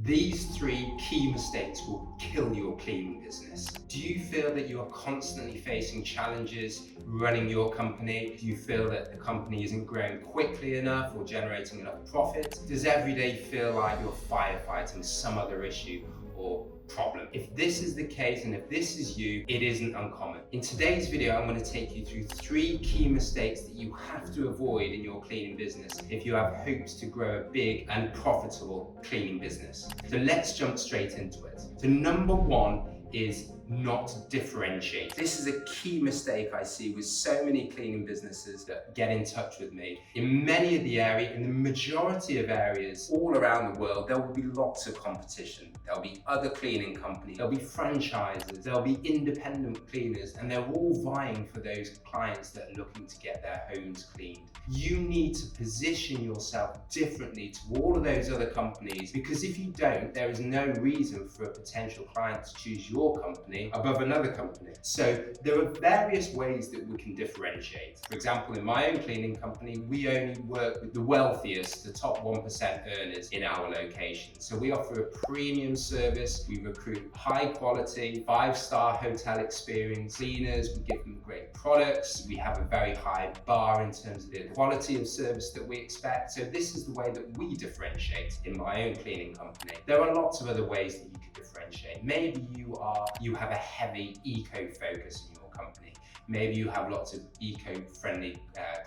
These 3 key mistakes will kill your cleaning business. Do you feel that you are constantly facing challenges running your company? Do you feel that the company isn't growing quickly enough or generating enough profit? Does every day feel like you're firefighting some other issue or problem? If this is the case, and if this is you, it isn't uncommon. In today's video, I'm going to take you through 3 key mistakes that you have to avoid in your cleaning business if you have hopes to grow a big and profitable cleaning business. So let's jump straight into it. So number 1 is not differentiate. This is a key mistake I see with so many cleaning businesses that get in touch with me. In many of the areas, in the majority of areas all around the world, there will be lots of competition. There'll be other cleaning companies, there'll be franchises, there'll be independent cleaners, and they're all vying for those clients that are looking to get their homes cleaned. You need to position yourself differently to all of those other companies, because if you don't, there is no reason for a potential client to choose your company above another company. So there are various ways that we can differentiate. For example, in my own cleaning company, we only work with the wealthiest, the top 1% earners in our location. So we offer a premium service. We recruit high quality, 5-star hotel experience cleaners. We give them great products. We have a very high bar in terms of the quality of service that we expect. So this is the way that we differentiate in my own cleaning company. There are lots of other ways that you can differentiate. Maybe you have a heavy eco focus in your company. Maybe you have lots of eco-friendly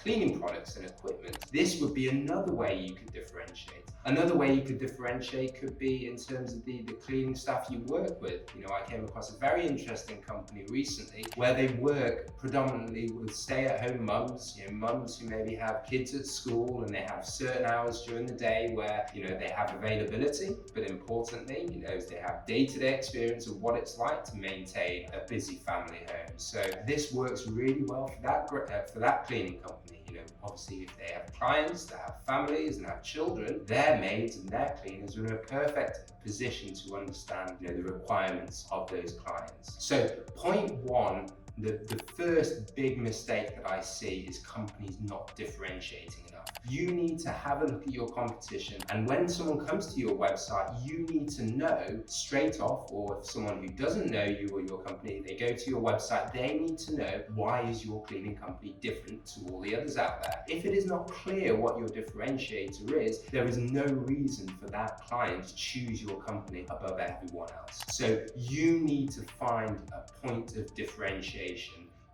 cleaning products and equipment. This would be another way you could differentiate. Another way you could differentiate could be in terms of the cleaning staff you work with. You know, I came across a very interesting company recently where they work predominantly with stay-at-home mums, mums who maybe have kids at school and they have certain hours during the day where, they have availability, but importantly, they have day-to-day experience of what it's like to maintain a busy family home. So this works really well for that cleaning company. Obviously, if they have clients that have families and have children, their maids and their cleaners are in a perfect position to understand the requirements of those clients. So point 1, the first big mistake that I see is companies not differentiating enough. You need to have a look at your competition, and when someone comes to your website, you need to know straight off, or if someone who doesn't know you or your company, they go to your website, they need to know, why is your cleaning company different to all the others out there? If it is not clear what your differentiator is, there is no reason for that client to choose your company above everyone else. So you need to find a point of differentiation.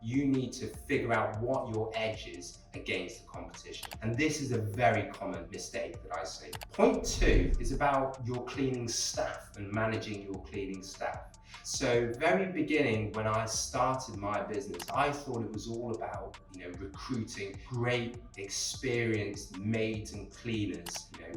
You need to figure out what your edge is against the competition. And this is a very common mistake that I see. Point 2 is about your cleaning staff and managing your cleaning staff. So very beginning, when I started my business, I thought it was all about, recruiting great, experienced maids and cleaners,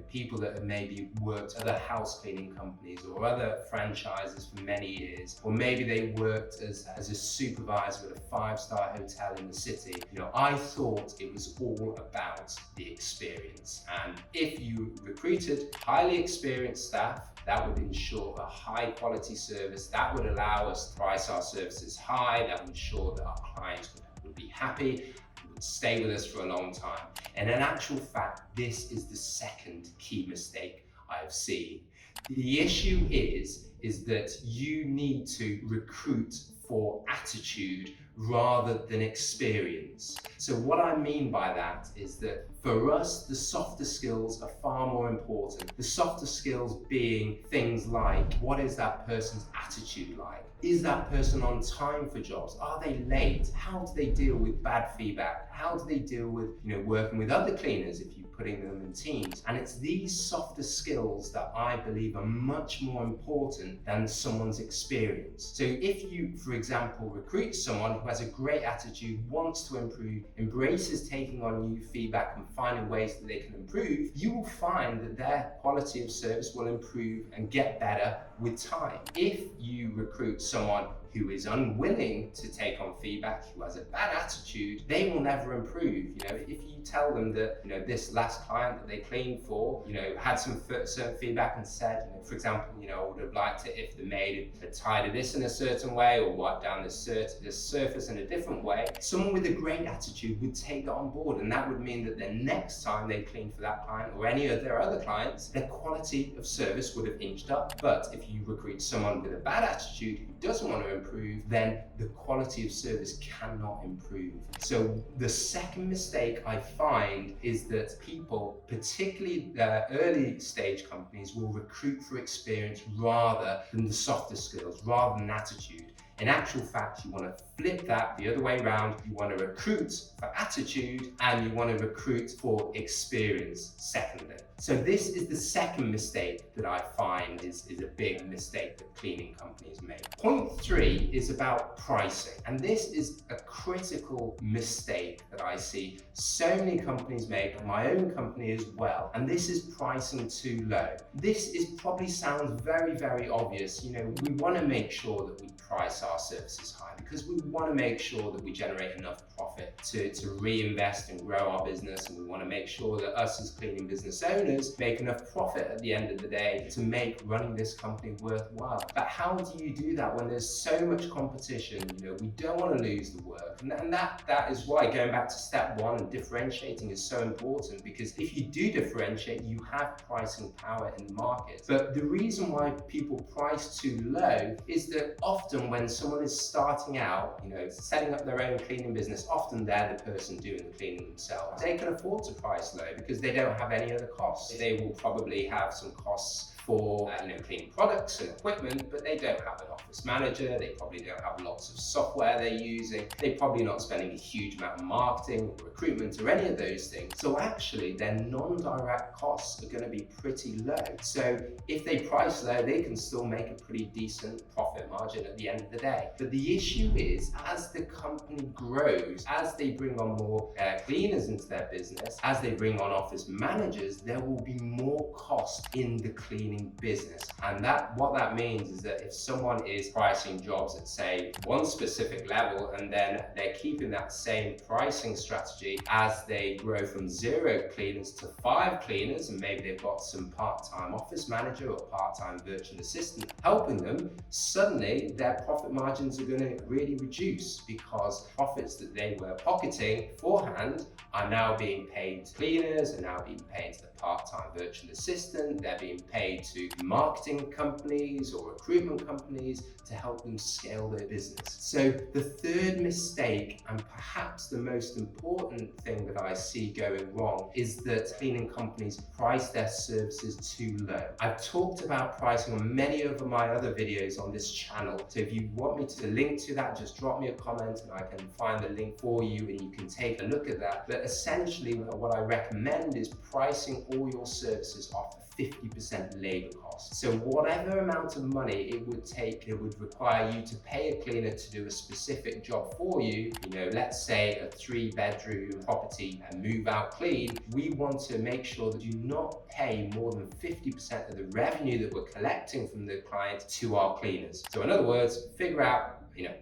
people that have maybe worked at other house cleaning companies or other franchises for many years, or maybe they worked as a supervisor at a 5-star hotel in the city. I thought it was all about the experience. And if you recruited highly experienced staff, that would ensure a high quality service. That would allow us to price our services high. That would ensure that our clients would be happy and would stay with us for a long time. And in actual fact, this is the second key mistake I've seen. The issue is that you need to recruit for attitude rather than experience. So what I mean by that is that for us, the softer skills are far more important. The softer skills being things like, what is that person's attitude like? Is that person on time for jobs? Are they late? How do they deal with bad feedback? How do they deal with, working with other cleaners if you're putting them in teams? And it's these softer skills that I believe are much more important than someone's experience. So if you, for example, recruit someone who has a great attitude, wants to improve, embraces taking on new feedback and finding ways that they can improve, you will find that their quality of service will improve and get better with time. If you recruit someone who is unwilling to take on feedback, who has a bad attitude, they will never improve. If you tell them that, this last client that they cleaned for, had some certain feedback and said, for example, I would have liked it if the maid had tidied this in a certain way or wiped down this surface in a different way, someone with a great attitude would take that on board, and that would mean that the next time they clean for that client or any of their other clients, their quality of service would have inched up. But if you recruit someone with a bad attitude who doesn't want to improve, then the quality of service cannot improve. So the second mistake I find is that people, particularly early stage companies, will recruit for experience rather than the softer skills, rather than attitude. In actual fact, you want to flip that the other way around. You want to recruit for attitude and you want to recruit for experience, secondly. So this is the second mistake that I find is a big mistake that cleaning companies make. Point 3 is about pricing. And this is a critical mistake that I see so many companies make, my own company as well. And this is pricing too low. This probably sounds very, very obvious. We want to make sure that we price our services high because we want to make sure that we generate enough profit to reinvest and grow our business, and we want to make sure that us as cleaning business owners make enough profit at the end of the day to make running this company worthwhile. But how do you do that when there's so much competition? We don't want to lose the work, and that is why going back to step 1 and differentiating is so important, because if you do differentiate, you have pricing power in the market. But the reason why people price too low is that often when someone is starting out, setting up their own cleaning business, often they're the person doing the cleaning themselves. They can afford to price low because they don't have any other costs. They will probably have some costs for cleaning products and equipment, but they don't have an office manager, they probably don't have lots of software they're using, they're probably not spending a huge amount on marketing or recruitment or any of those things. So actually their non-direct costs are going to be pretty low. So if they price low, they can still make a pretty decent profit margin at the end of the day. But the issue is, as the company grows, as they bring on more cleaners into their business, as they bring on office managers, there will be more cost in the cleaning business. And what that means is that if someone is pricing jobs at, say, one specific level, and then they're keeping that same pricing strategy as they grow from 0 cleaners to 5 cleaners, and maybe they've got some part-time office manager or part-time virtual assistant helping them, suddenly their profit margins are going to really reduce, because profits that they were pocketing beforehand are now being paid to cleaners, are now being paid to the part-time virtual assistant, they're being paid to marketing companies or recruitment companies to help them scale their business. So the third mistake, and perhaps the most important thing that I see going wrong, is that cleaning companies price their services too low. I've talked about pricing on many of my other videos on this channel, so if you want me to link to that, just drop me a comment and I can find the link for you and you can take a look at that. But essentially what I recommend is pricing all your services off 50% labor costs. So whatever amount of money it would require you to pay a cleaner to do a specific job for you, let's say a 3-bedroom property and move out clean, we want to make sure that you not pay more than 50% of the revenue that we're collecting from the client to our cleaners. So in other words, figure out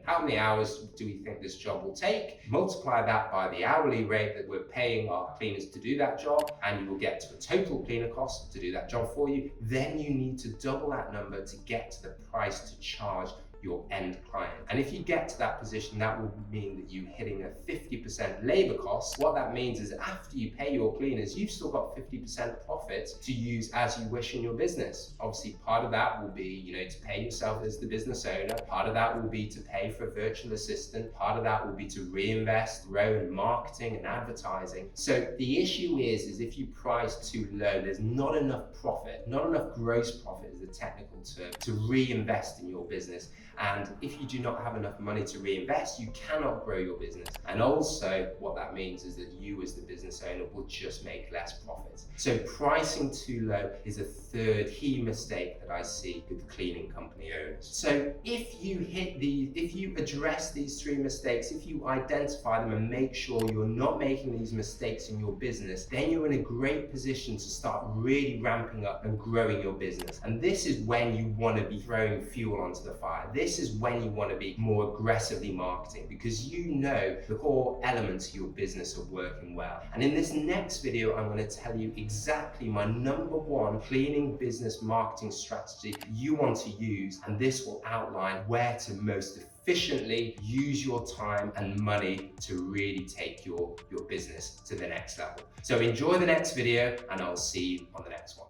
how many hours do we think this job will take? Multiply that by the hourly rate that we're paying our cleaners to do that job, and you will get to a total cleaner cost to do that job for you. Then you need to double that number to get to the price to charge your end client. And if you get to that position, that will mean that you're hitting a 50% labor cost. What that means is after you pay your cleaners, you've still got 50% profit to use as you wish in your business. Obviously, part of that will be, to pay yourself as the business owner. Part of that will be to pay for a virtual assistant. Part of that will be to reinvest, grow in marketing and advertising. So the issue is if you price too low, there's not enough profit, not enough gross profit is the technical term, to reinvest in your business. And if you do not have enough money to reinvest, you cannot grow your business. And also what that means is that you as the business owner will just make less profit. So pricing too low is a third key mistake that I see with cleaning company owners. So if you address these 3 mistakes, if you identify them and make sure you're not making these mistakes in your business, then you're in a great position to start really ramping up and growing your business. And this is when you want to be throwing fuel onto the fire. This this is when you want to be more aggressively marketing, because you know the core elements of your business are working well. And in this next video, I'm going to tell you exactly my #1 cleaning business marketing strategy you want to use, and this will outline where to most efficiently use your time and money to really take your business to the next level. So enjoy the next video, and I'll see you on the next one.